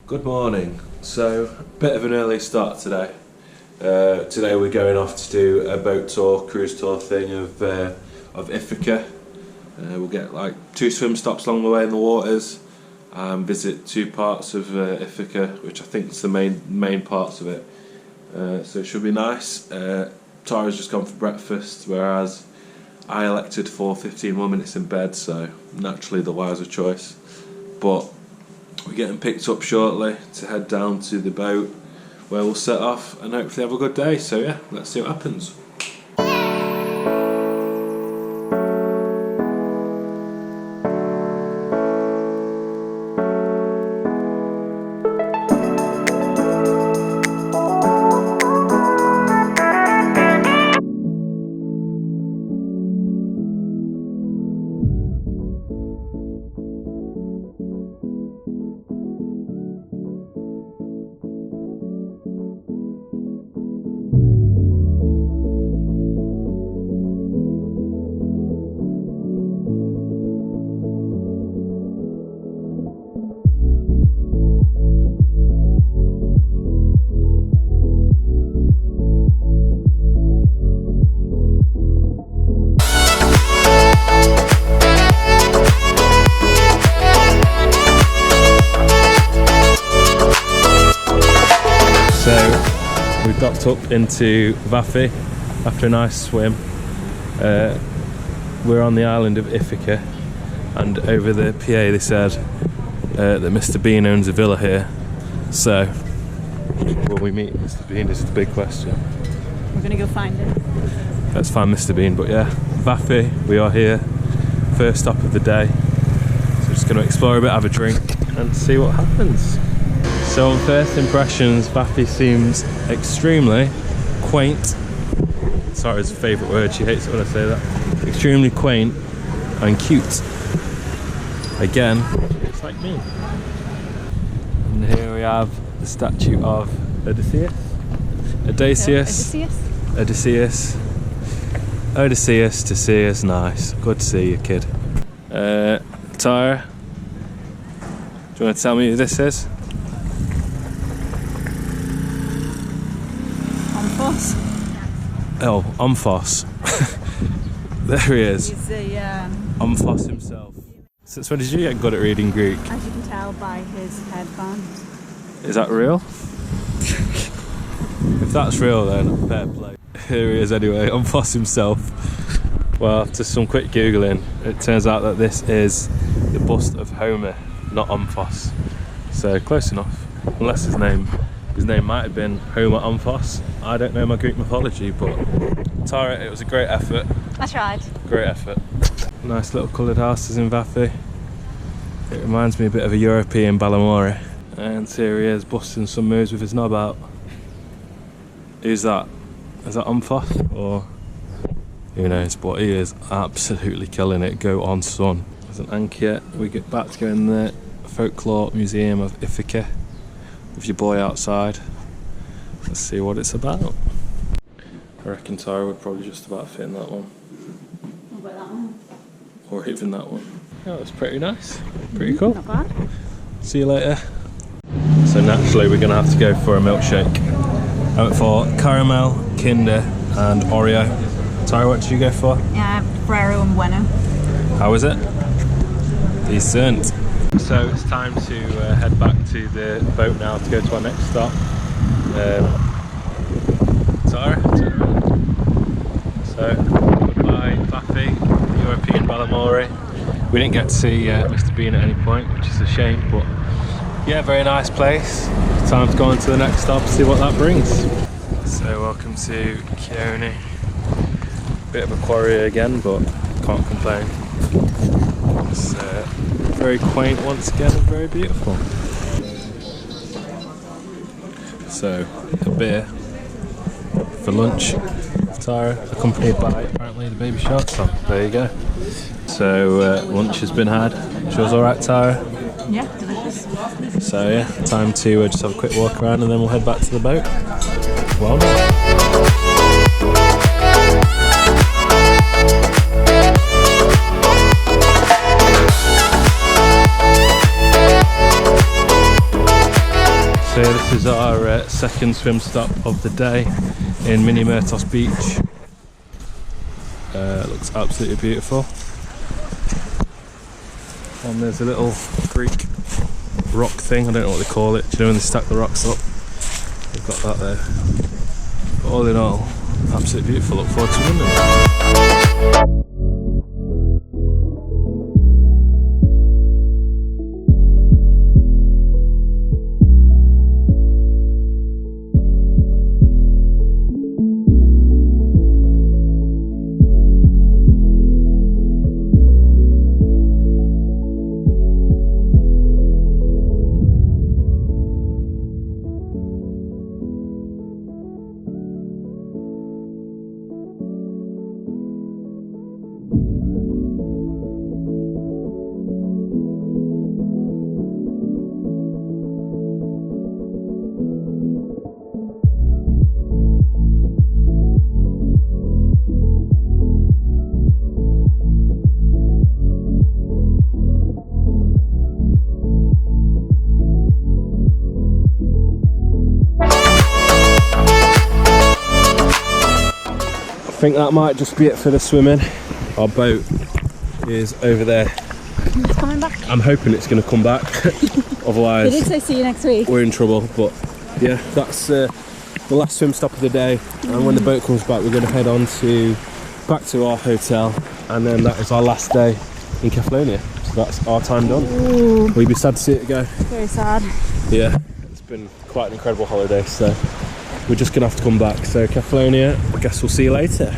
Good morning. So, bit of an early start today. Today we're going off to do a boat tour, cruise tour thing of Ithaca. We'll get like 2 swim stops along the way in the waters, visit 2 parts of Ithaca, which I think is the main parts of it. So it should be nice. Tara's just gone for breakfast, whereas I elected for 15 more minutes in bed, so naturally the wiser choice. But we're getting picked up shortly to head down to the boat where we'll set off and hopefully have a good day. So yeah, let's see what happens. We've docked up into Vathi after a nice swim. We're on the island of Ithaca, and over the PA they said that Mr. Bean owns a villa here. So, will we meet Mr. Bean is the big question. We're gonna go find it. Let's find Mr. Bean, but yeah, Vathi, we are here. First stop of the day. So we're just going to explore a bit, have a drink, and see what happens. So on first impressions, Vathi seems extremely quaint. Sarah's favourite word, she hates it when I say that. Extremely quaint and cute. Again, it's like me. And here we have the statue of Odysseus. Odysseus to see us, nice. Good to see you, kid. Tara, do you want to tell me who this is? Oh, Omphos. There he is. He's the Omphos himself. Since when did you get good at reading Greek? As you can tell by his headbands. Is that real? If that's real, then fair play. Here he is anyway, Omphos himself. Well, after some quick googling, it turns out that this is the bust of Homer, not Omphos. So close enough. Unless his name might have been Homer Omphos. I don't know my Greek mythology, but Tara, it was a great effort. I tried. Great effort. Nice little coloured houses in Vathi. It reminds me a bit of a European Balamori. And here he is, busting some moves with his knob out. Who's that? Is that Omphos? Or who knows? But he is absolutely killing it. Go on, son. There's an anchor. We get back to go in the Folklore Museum of Ithaca with your boy outside. Let's see what it's about. I reckon Tara would probably just about fit in that one. What about that one? Or even that one. Yeah, that's pretty nice. Pretty cool. Not bad. See you later. So naturally we're going to have to go for a milkshake. I went for caramel, Kinder and Oreo. Tara, what did you go for? Yeah, Ferrero and Bueno. How was it? Decent. So it's time to head back to the boat now to go to our next stop. Tara, turn around. So, goodbye Vathi, European Balamori. We didn't get to see Mr. Bean at any point, which is a shame, but yeah, very nice place. Time to go on to the next stop, see what that brings. So welcome to Kioni. Bit of a quarry again, but can't complain. It's very quaint once again and very beautiful. So, a beer for lunch. Tara, accompanied by apparently the Baby Shark song. There you go. So lunch has been had. She was alright, Tara? Yeah, delicious. So yeah, time to just have a quick walk around and then we'll head back to the boat. Well done. So yeah, this is our second swim stop of the day in mini Myrtos beach. Looks absolutely beautiful. And there's a little Greek rock thing, I don't know what they call it. Do you know when they stack the rocks up? They've got that there. But all in all, absolutely beautiful. Look forward to swimming. I think that might just be it for the swimming. Our boat is over there. It's coming back. I'm hoping it's going to come back. Otherwise, They did say see you next week. we're in trouble. But yeah, that's the last swim stop of the day. And when the boat comes back, we're going to head on back to our hotel. And then that is our last day in Kefalonia. So that's our time done. Ooh. We'd be sad to see it go. Very sad. Yeah, it's been quite an incredible holiday. So we're just going to have to come back. So Kefalonia, I guess we'll see you later.